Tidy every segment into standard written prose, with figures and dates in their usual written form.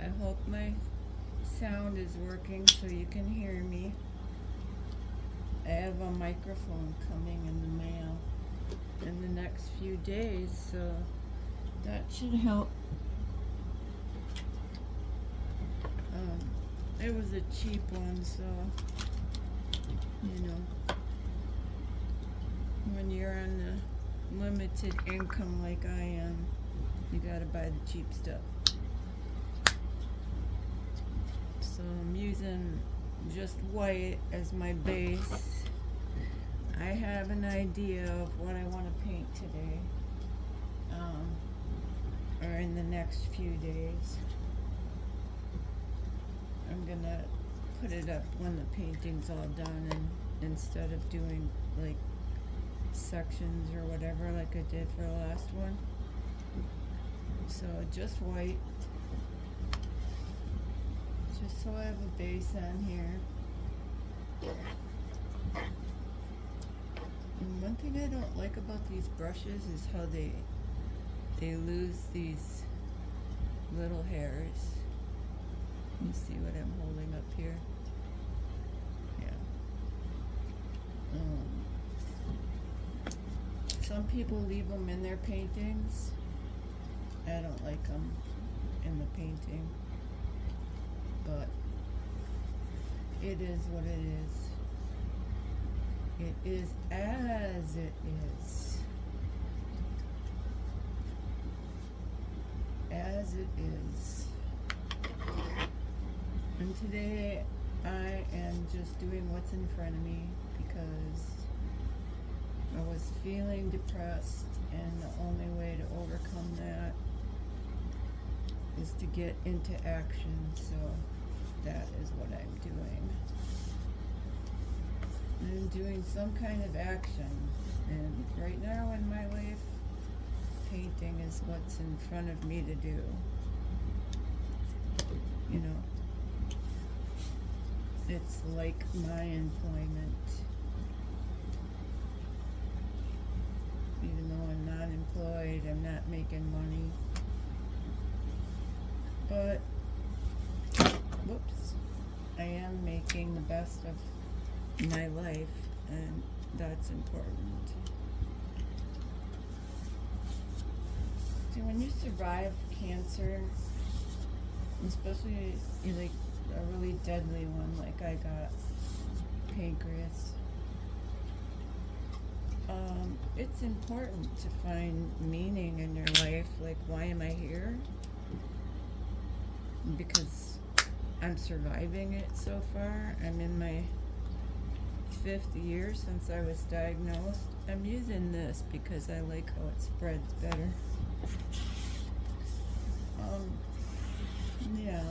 I hope my sound is working so you can hear me. I have a microphone coming in the mail in the next few days, so that should help. It was a cheap one, so you know, when you're on a limited income like I am, you gotta buy the cheap stuff. So I'm using just white as my base. I have an idea of what I want to paint today, or in the next few days. I'm gonna put it up when the painting's all done, and instead of doing like sections or whatever like I did for the last one. So just white, just so I have a base on here. And one thing I don't like about these brushes is how they lose these little hairs. You see what I'm holding up here? Yeah. Some people leave them in their paintings. I don't like them in the painting, but it is what it is. It is as it is. As it is. And today I am just doing what's in front of me because I was feeling depressed, and the only way to overcome that is to get into action. So that is what I'm doing. I'm doing some kind of action, and right now in my life, painting is what's in front of me to do. You know, it's like my employment. Even though I'm not employed, I'm not making money. But, whoops, I am making the best of my life, and that's important. See, when you survive cancer, especially like a really deadly one like I got, pancreas, it's important to find meaning in your life. Like, why am I here? Because I'm surviving it so far. I'm in my 5th year since I was diagnosed. I'm using this because I like how it spreads better. Yeah.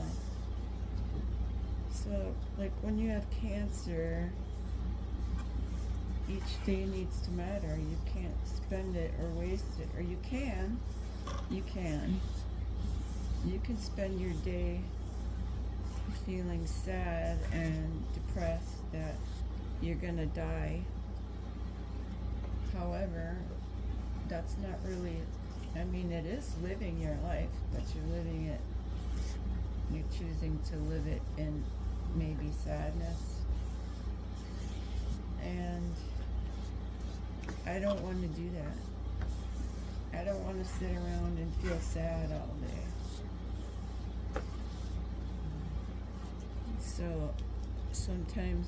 So, like, when you have cancer, each day needs to matter. You can't spend it or waste it. Or you can. You can spend your day feeling sad and depressed that you're gonna die. However, that's not really, I mean, it is living your life, but you're living it, you're choosing to live it in maybe sadness. And I don't want to do that. I don't want to sit around and feel sad all day. So sometimes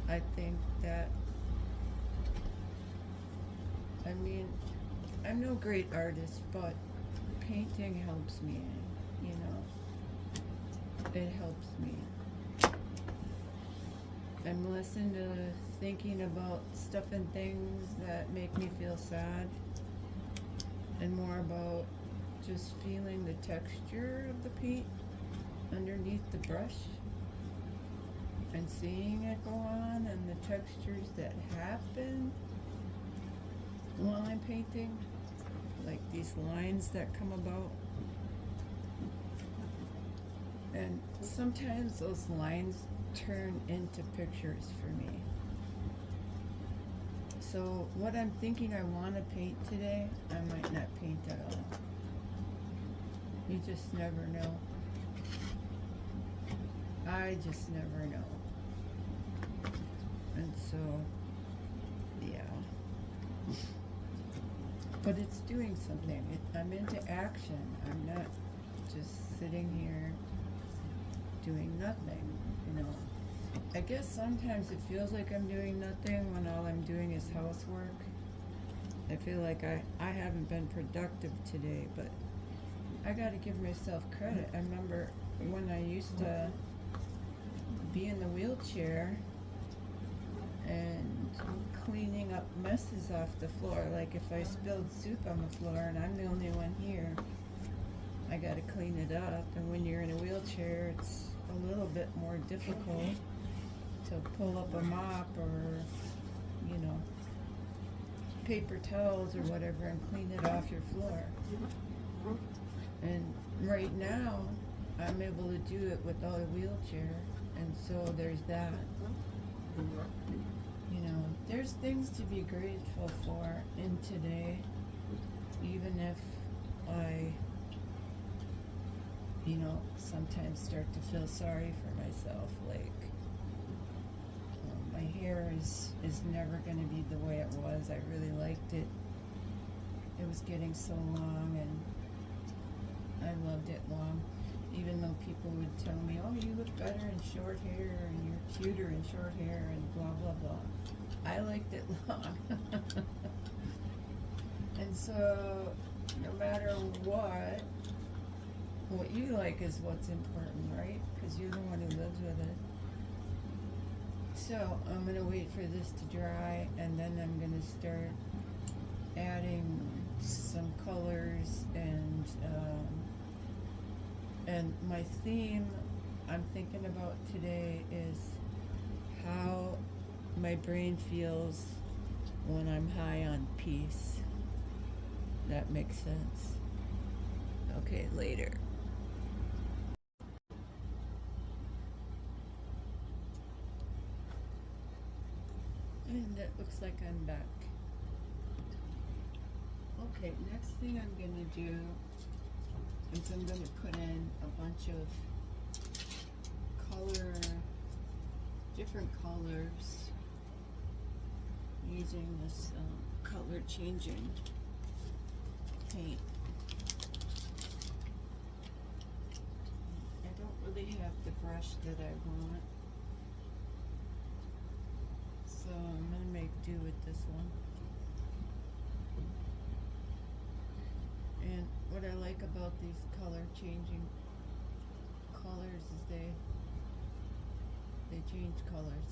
I think that, I mean, I'm no great artist, but painting helps me, you know. It helps me. I'm less into thinking about stuff and things that make me feel sad, and more about just feeling the texture of the paint underneath the brush and seeing it go on, and the textures that happen while I'm painting, like these lines that come about. And sometimes those lines turn into pictures for me. So what I'm thinking I want to paint today, I might not paint at all. You just never know. I just never know. And so, yeah. But it's doing something. I'm into action. I'm not just sitting here doing nothing, you know. I guess sometimes it feels like I'm doing nothing when all I'm doing is housework. I feel like I haven't been productive today, but I gotta give myself credit. I remember when I used to be in the wheelchair and cleaning up messes off the floor. Like if I spilled soup on the floor and I'm the only one here, I gotta clean it up. And when you're in a wheelchair, it's a little bit more difficult to pull up a mop or, you know, paper towels or whatever and clean it off your floor. And right now, I'm able to do it without a wheelchair, and so there's that. You know, there's things to be grateful for in today, even if I, you know, sometimes start to feel sorry for myself, like, my hair is never going to be the way it was. I really liked it. It was getting so long, and I loved it long. Even though people would tell me, oh, you look better in short hair, and you're cuter in short hair, and blah, blah, blah. I liked it long. And so, no matter what you like is what's important, right? Because you're the one who lives with it. So I'm going to wait for this to dry, and then I'm going to start adding some colors and my theme I'm thinking about today is how my brain feels when I'm high on peace. That makes sense. Okay, later. And it looks like I'm back. Okay, next thing I'm going to do is I'm going to put in a bunch of different colors using this color changing paint. I don't really have the brush that I want, so I'm going to make do with this one. And what I like about these color changing colors is they change colors.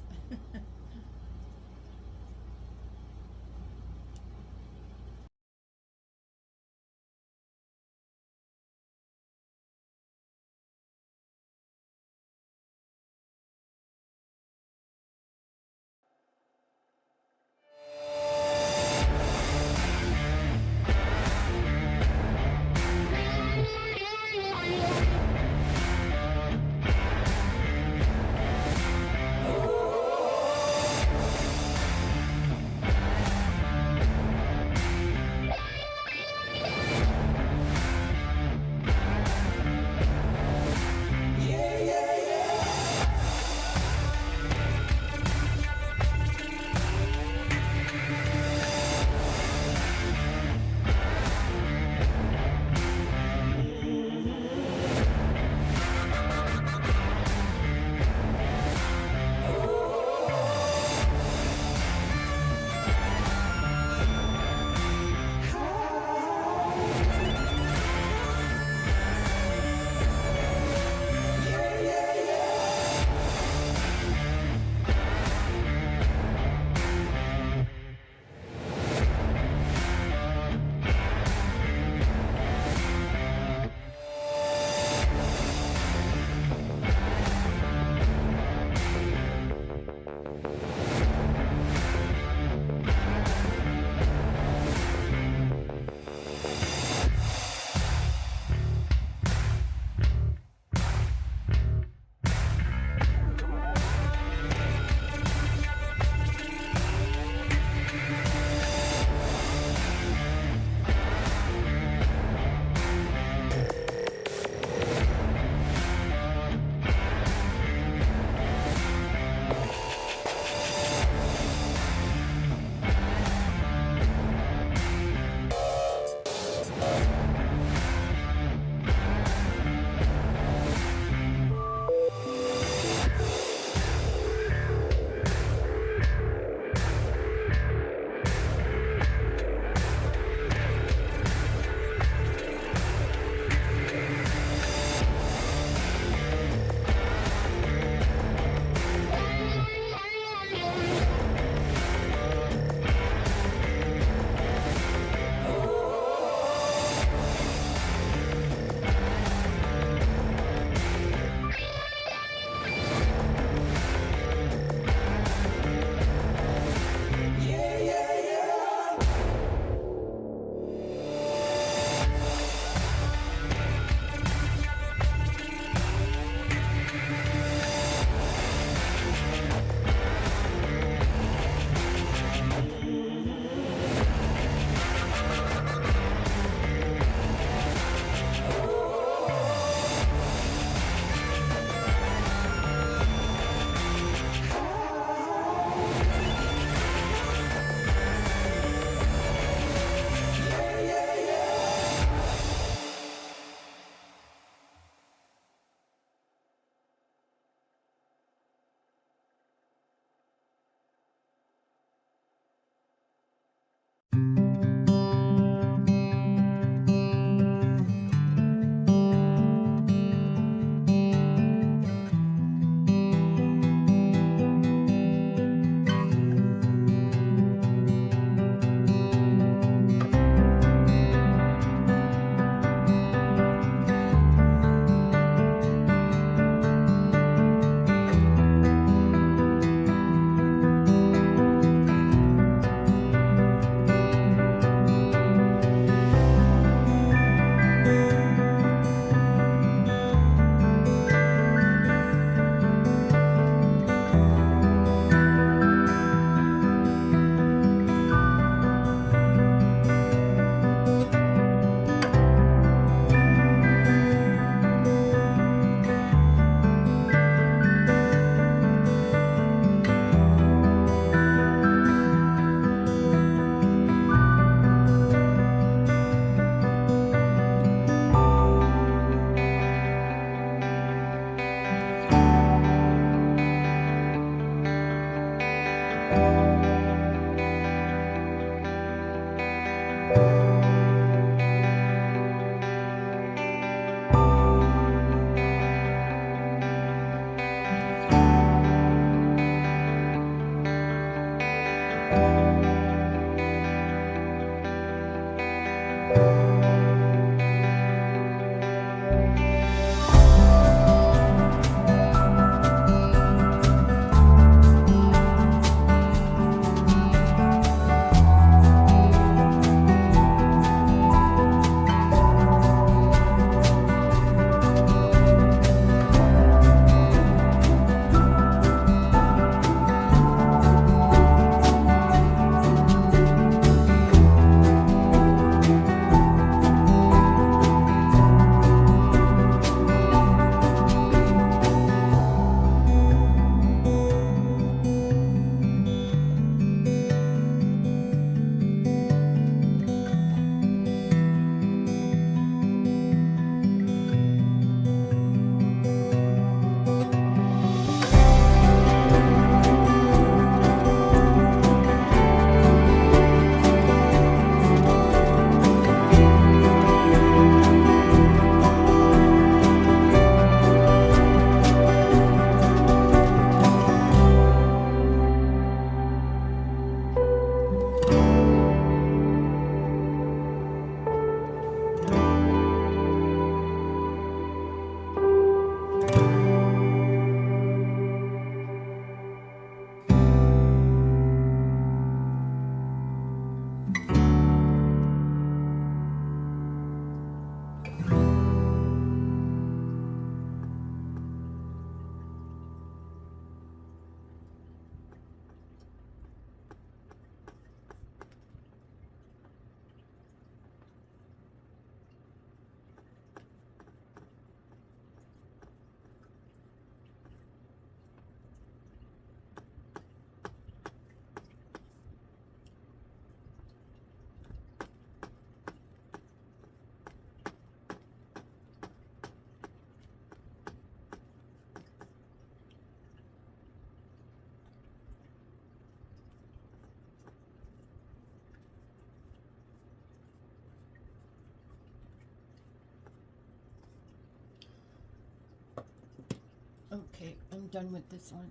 Okay, I'm done with this one.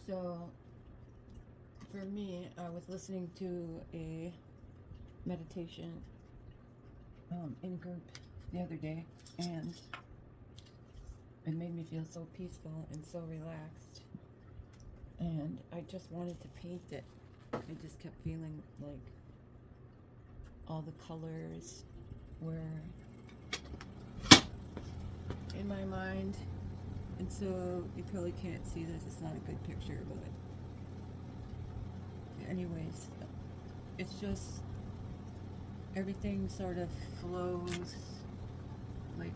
So, for me, I was listening to a meditation in group the other day, and it made me feel so peaceful and so relaxed. And I just wanted to paint it. I just kept feeling like all the colors were in my mind. And so you probably can't see this, it's not a good picture, but anyways, it's just everything sort of flows like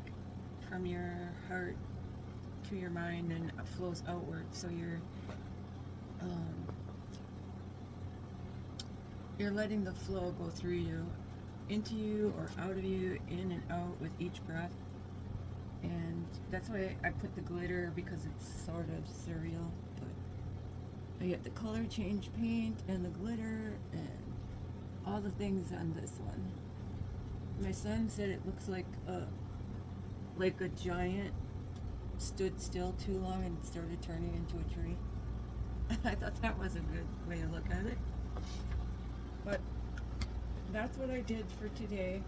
from your heart to your mind and flows outward. So you're letting the flow go through you, into you or out of you, in and out with each breath. And that's why I put the glitter, because it's sort of surreal, but I get the color change paint and the glitter and all the things on this one. My son said it looks like a giant stood still too long and started turning into a tree. I thought that was a good way to look at it. But that's what I did for today,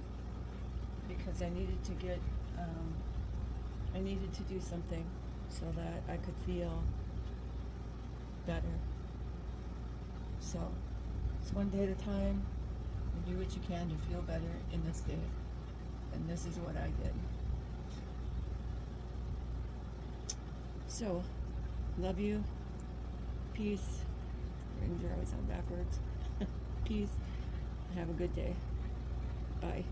because I needed to get, I needed to do something so that I could feel better. So it's one day at a time. You do what you can to feel better in this day. And this is what I did. So, love you. Peace. Rings are always on backwards. Peace. Have a good day. Bye.